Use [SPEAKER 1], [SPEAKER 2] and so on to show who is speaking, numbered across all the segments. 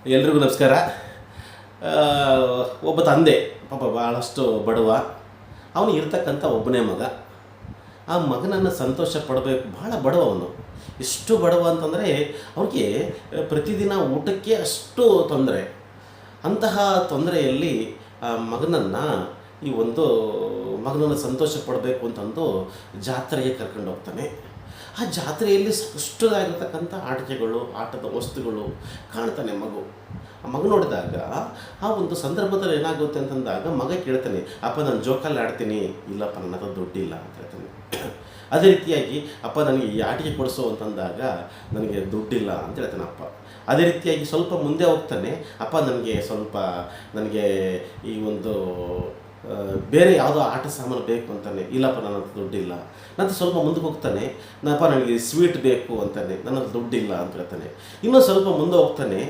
[SPEAKER 1] ಎಲ್ರಿಗೂ ನಮಸ್ಕಾರ. ಒಬ್ಬ ತಂದೆ ಪಾಪ ಭಾಳಷ್ಟು ಬಡವ. ಅವನು ಇರ್ತಕ್ಕಂಥ ಒಬ್ಬನೇ ಮಗ. ಆ ಮಗನನ್ನು ಸಂತೋಷ ಪಡಬೇಕು. ಭಾಳ ಬಡವ ಅವನು. ಎಷ್ಟು ಬಡವ ಅಂತಂದರೆ ಅವ್ರಿಗೆ ಪ್ರತಿದಿನ ಊಟಕ್ಕೆ ಅಷ್ಟು ತೊಂದರೆ. ಅಂತಹ ತೊಂದರೆಯಲ್ಲಿ ಆ ಮಗನನ್ನು ಸಂತೋಷ ಪಡಬೇಕು ಅಂತಂದು ಜಾತ್ರೆಗೆ ಕರ್ಕೊಂಡು ಹೋಗ್ತಾನೆ. ಆ ಜಾತ್ರೆಯಲ್ಲಿ ಸಾಕಷ್ಟುದಾಗಿರ್ತಕ್ಕಂಥ ಆಟಿಕೆಗಳು, ಆಟದ ವಸ್ತುಗಳು ಕಾಣ್ತಾನೆ ಮಗು. ಆ ಮಗು ನೋಡಿದಾಗ ಆ ಒಂದು ಸಂದರ್ಭದಲ್ಲಿ ಏನಾಗುತ್ತೆ ಅಂತಂದಾಗ ಮಗ ಕೇಳ್ತಾನೆ, ಅಪ್ಪ ನಾನು ಜೋಕಾಲಿ ಆಡ್ತೀನಿ. ಇಲ್ಲಪ್ಪ ನನ್ನ ಹತ್ರ ದುಡ್ಡಿಲ್ಲ ಅಂತ ಹೇಳ್ತಾನೆ. ಅದೇ ರೀತಿಯಾಗಿ ಅಪ್ಪ ನನಗೆ ಈ ಆಟಿಕೆ ಕೊಡಿಸು ಅಂತಂದಾಗ ನನಗೆ ದುಡ್ಡಿಲ್ಲ ಅಂತ ಹೇಳ್ತಾನೆ ಅಪ್ಪ. ಅದೇ ರೀತಿಯಾಗಿ ಸ್ವಲ್ಪ ಮುಂದೆ ಹೋಗ್ತಾನೆ, ಅಪ್ಪ ನನಗೆ ಈ ಒಂದು ಬೇರೆ ಯಾವುದೋ ಆಟ ಸಾಮಾನು ಬೇಕು ಅಂತಾನೆ. ಇಲ್ಲಪ್ಪ ನನ್ನ ಹತ್ರ ದುಡ್ಡಿಲ್ಲ. ನಂತರ ಸ್ವಲ್ಪ ಮುಂದಕ್ಕೆ ಹೋಗ್ತಾನೆ, ನನಗೆ ಸ್ವೀಟ್ ಬೇಕು ಅಂತಾನೆ. ನನ್ನ ಹತ್ರ ದುಡ್ಡಿಲ್ಲ ಅಂತ ಹೇಳ್ತಾನೆ. ಇನ್ನೂ ಸ್ವಲ್ಪ ಮುಂದೆ ಹೋಗ್ತಾನೆ,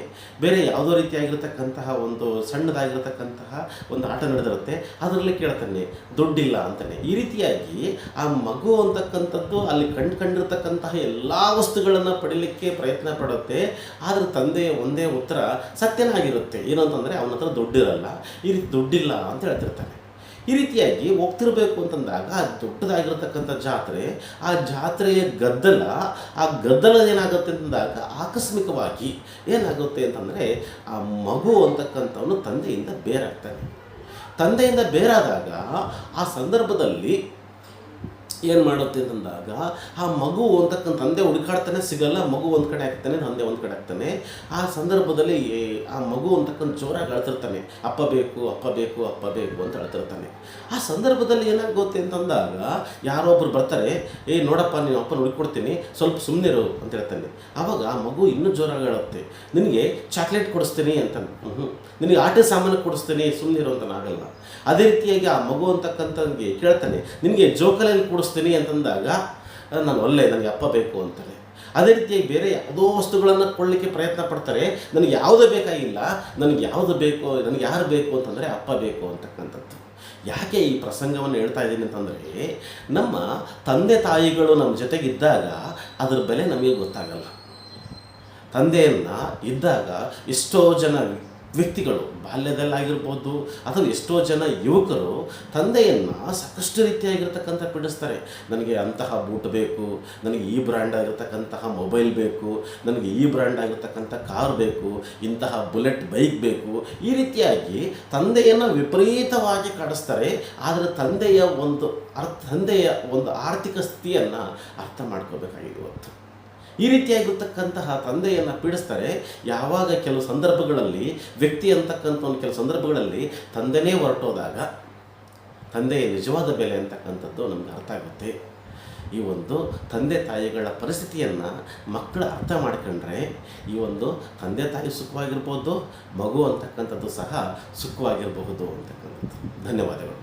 [SPEAKER 1] ಬೇರೆ ಯಾವುದೋ ರೀತಿಯಾಗಿರ್ತಕ್ಕಂತಹ ಒಂದು ಸಣ್ಣದಾಗಿರ್ತಕ್ಕಂತಹ ಒಂದು ಆಟ ನಡೆದಿರುತ್ತೆ, ಅದರಲ್ಲಿ ಕೇಳ್ತಾನೆ, ದುಡ್ಡಿಲ್ಲ ಅಂತಾನೆ. ಈ ರೀತಿಯಾಗಿ ಆ ಮಗು ಅಂತಕ್ಕಂಥದ್ದು ಅಲ್ಲಿ ಕಂಡಿರ್ತಕ್ಕಂತಹ ಎಲ್ಲ ವಸ್ತುಗಳನ್ನು ಪಡೀಲಿಕ್ಕೆ ಪ್ರಯತ್ನ ಪಡುತ್ತೆ. ಆದರೆ ತಂದೆಯ ಒಂದೇ ಉತ್ತರ ಸತ್ಯನಾಗಿರುತ್ತೆ. ಏನು ಅಂತಂದರೆ ಅವನ ಹತ್ರ ದುಡ್ಡಿರಲ್ಲ, ಈ ರೀತಿ ದುಡ್ಡಿಲ್ಲ ಅಂತ ಹೇಳ್ತಿರ್ತಾನೆ. ಈ ರೀತಿಯಾಗಿ ಹೋಗ್ತಿರ್ಬೇಕು ಅಂತಂದಾಗ ಆ ದೊಡ್ಡದಾಗಿರ್ತಕ್ಕಂಥ ಜಾತ್ರೆ, ಆ ಜಾತ್ರೆಯ ಆ ಗದ್ದಲ ಏನಾಗುತ್ತೆ ಅಂತಂದಾಗ ಆಕಸ್ಮಿಕವಾಗಿ ಏನಾಗುತ್ತೆ ಅಂತಂದರೆ ಆ ಮಗು ಅಂತಕ್ಕಂಥವನು ತಂದೆಯಿಂದ ಬೇರಾಗ್ತಾನೆ. ತಂದೆಯಿಂದ ಬೇರಾದಾಗ ಆ ಸಂದರ್ಭದಲ್ಲಿ ಏನು ಮಾಡುತ್ತೆ ಅಂತಂದಾಗ ಆ ಮಗು ಅಂತಕ್ಕಂಥ ತಂದೆ ಹುಡುಕಾಡ್ತಾನೆ, ಸಿಗಲ್ಲ. ಮಗು ಒಂದು ಕಡೆ ಆಗ್ತಾನೆ, ತಂದೆ ಒಂದು ಕಡೆ ಆಗ್ತಾನೆ. ಆ ಸಂದರ್ಭದಲ್ಲಿ ಆ ಮಗು ಅಂತಕ್ಕಂಥ ಜೋರಾಗಿ ಅಳ್ತಿರ್ತಾನೆ, ಅಪ್ಪ ಬೇಕು ಅಪ್ಪ ಬೇಕು ಅಪ್ಪ ಬೇಕು ಅಂತ ಅಳ್ತಿರ್ತಾನೆ. ಆ ಸಂದರ್ಭದಲ್ಲಿ ಏನಾಗುತ್ತೆ ಅಂತಂದಾಗ ಯಾರೊಬ್ಬರು ಬರ್ತಾರೆ, ನೋಡಪ್ಪ ನೀನು ಅಪ್ಪನ ಹುಡುಕೊಡ್ತೀನಿ, ಸ್ವಲ್ಪ ಸುಮ್ಮನಿರು ಅಂತ ಹೇಳ್ತಾನೆ. ಆವಾಗ ಆ ಮಗು ಇನ್ನೂ ಜೋರಾಗಿ ಹೇಳುತ್ತೆ, ನಿನಗೆ ಚಾಕ್ಲೇಟ್ ಕೊಡಿಸ್ತೀನಿ ಅಂತಾನೆ. ನಿನಗೆ ಆಟ ಸಾಮಾನು ಕೊಡಿಸ್ತೀನಿ, ಸುಮ್ಮನಿರು ಅಂತ ಆಗಲ್ಲ. ಅದೇ ರೀತಿಯಾಗಿ ಆ ಮಗು ಅಂತಕ್ಕಂಥವ್ನಿಗೆ ಕೇಳ್ತಾನೆ, ನಿನಗೆ ಜೋಕಾಲಿಯಲ್ಲಿ ಕೊಡಿಸ್ತೀನಿ ಅಂತಂದಾಗ ನನಗೆ ಅಪ್ಪ ಬೇಕು ಅಂತಾರೆ. ಅದೇ ರೀತಿಯಾಗಿ ಬೇರೆ ಯಾವುದೋ ವಸ್ತುಗಳನ್ನು ಕೊಡಲಿಕ್ಕೆ ಪ್ರಯತ್ನ ಪಡ್ತಾರೆ. ನನಗೆ ಯಾವುದೇ ಬೇಕಾಗಿಲ್ಲ, ನನಗೆ ಯಾರು ಬೇಕು ಅಂತಂದರೆ ಅಪ್ಪ ಬೇಕು ಅಂತಕ್ಕಂಥದ್ದು. ಯಾಕೆ ಈ ಪ್ರಸಂಗವನ್ನು ಹೇಳ್ತಾ ಇದ್ದೀನಿ ಅಂತಂದರೆ, ನಮ್ಮ ತಂದೆ ತಾಯಿಗಳು ನಮ್ಮ ಜೊತೆಗಿದ್ದಾಗ ಅದರ ಬೆಲೆ ನಮಗೆ ಗೊತ್ತಾಗಲ್ಲ. ತಂದೆಯನ್ನು ಇದ್ದಾಗ ಎಷ್ಟೋ ಜನ ವ್ಯಕ್ತಿಗಳು ಬಾಲ್ಯದಲ್ಲಾಗಿರ್ಬೋದು ಅಥವಾ ಎಷ್ಟೋ ಜನ ಯುವಕರು ತಂದೆಯನ್ನು ಸಾಕಷ್ಟು ರೀತಿಯಾಗಿರ್ತಕ್ಕಂಥ ಪೀಡಿಸ್ತಾರೆ. ನನಗೆ ಅಂತಹ ಬೂಟ್ ಬೇಕು, ನನಗೆ ಈ ಬ್ರ್ಯಾಂಡ್ ಆಗಿರ್ತಕ್ಕಂತಹ ಮೊಬೈಲ್ ಬೇಕು, ನನಗೆ ಈ ಬ್ರ್ಯಾಂಡ್ ಆಗಿರ್ತಕ್ಕಂಥ ಕಾರ್ ಬೇಕು, ಇಂತಹ ಬುಲೆಟ್ ಬೈಕ್ ಬೇಕು. ಈ ರೀತಿಯಾಗಿ ತಂದೆಯನ್ನು ವಿಪರೀತವಾಗಿ ಕಾಡಿಸ್ತಾರೆ. ಆದರೆ ತಂದೆಯ ಒಂದು ಆರ್ಥಿಕ ಸ್ಥಿತಿಯನ್ನು ಅರ್ಥ ಮಾಡ್ಕೋಬೇಕಾಗಿದೆ ಇವತ್ತು. ಈ ರೀತಿಯಾಗಿರ್ತಕ್ಕಂತಹ ತಂದೆಯನ್ನು ಪೀಡಿಸ್ತಾರೆ. ಯಾವಾಗ ಕೆಲವು ಸಂದರ್ಭಗಳಲ್ಲಿ ವ್ಯಕ್ತಿ ಕೆಲವು ಸಂದರ್ಭಗಳಲ್ಲಿ ತಂದೆನೇ ಹೊರಟೋದಾಗ ತಂದೆಯ ನಿಜವಾದ ಬೆಲೆ ಅಂತಕ್ಕಂಥದ್ದು ನಮ್ಗೆ ಅರ್ಥ ಆಗುತ್ತೆ. ಈ ಒಂದು ತಂದೆ ತಾಯಿಗಳ ಪರಿಸ್ಥಿತಿಯನ್ನು ಮಕ್ಕಳು ಅರ್ಥ ಮಾಡ್ಕೊಂಡ್ರೆ ಈ ಒಂದು ತಂದೆ ತಾಯಿ ಸುಖವಾಗಿರ್ಬೋದು, ಮಗು ಅಂತಕ್ಕಂಥದ್ದು ಸಹ ಸುಖವಾಗಿರಬಹುದು ಅಂತಕ್ಕಂಥದ್ದು. ಧನ್ಯವಾದಗಳು.